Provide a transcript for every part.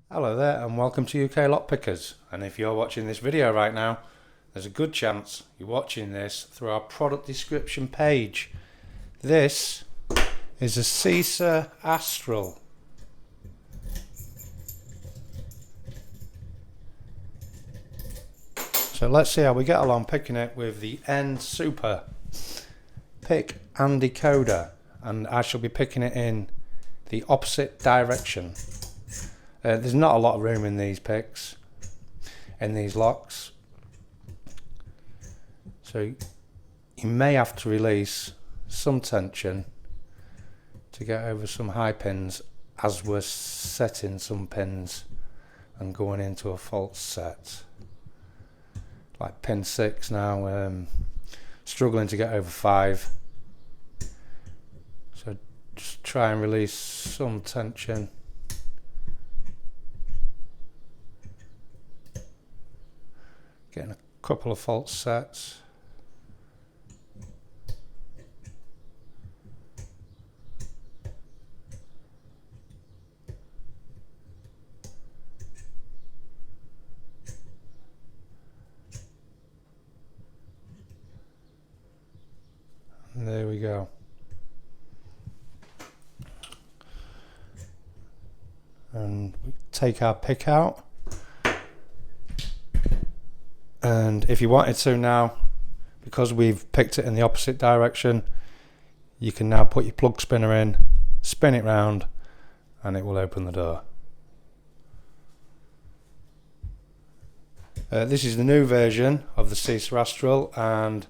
Hello there and welcome to UK Lockpickers, and if you're watching this video right now, there's a good chance you're watching this through our product description page. This is a Cisa Astral. So let's see how we get along picking it with the Nsuper pick and decoder, and I shall be picking it in the opposite direction. There's not a lot of room in these picks, in these locks, so you may have to release some tension to get over some high pins as we're setting some pins and going into a false set. Like pin 6 now, struggling to get over 5, so just try and release some tension. Getting a couple of false sets. And there we go. And we take our pick out. And if you wanted to now, because we've picked it in the opposite direction, you can now put your plug spinner in, spin it round, and it will open the door. This is the new version of the Cisa Astral, and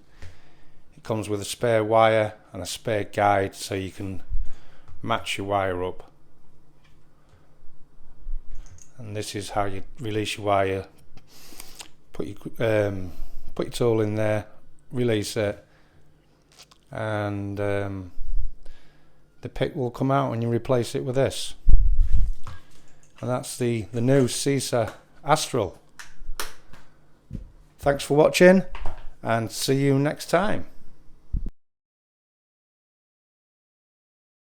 it comes with a spare wire and a spare guide so you can match your wire up. And this is how you release your wire. Put your tool in there, release it, and the pick will come out and you replace it with this. And that's the new Cisa Astral. Thanks for watching and see you next time.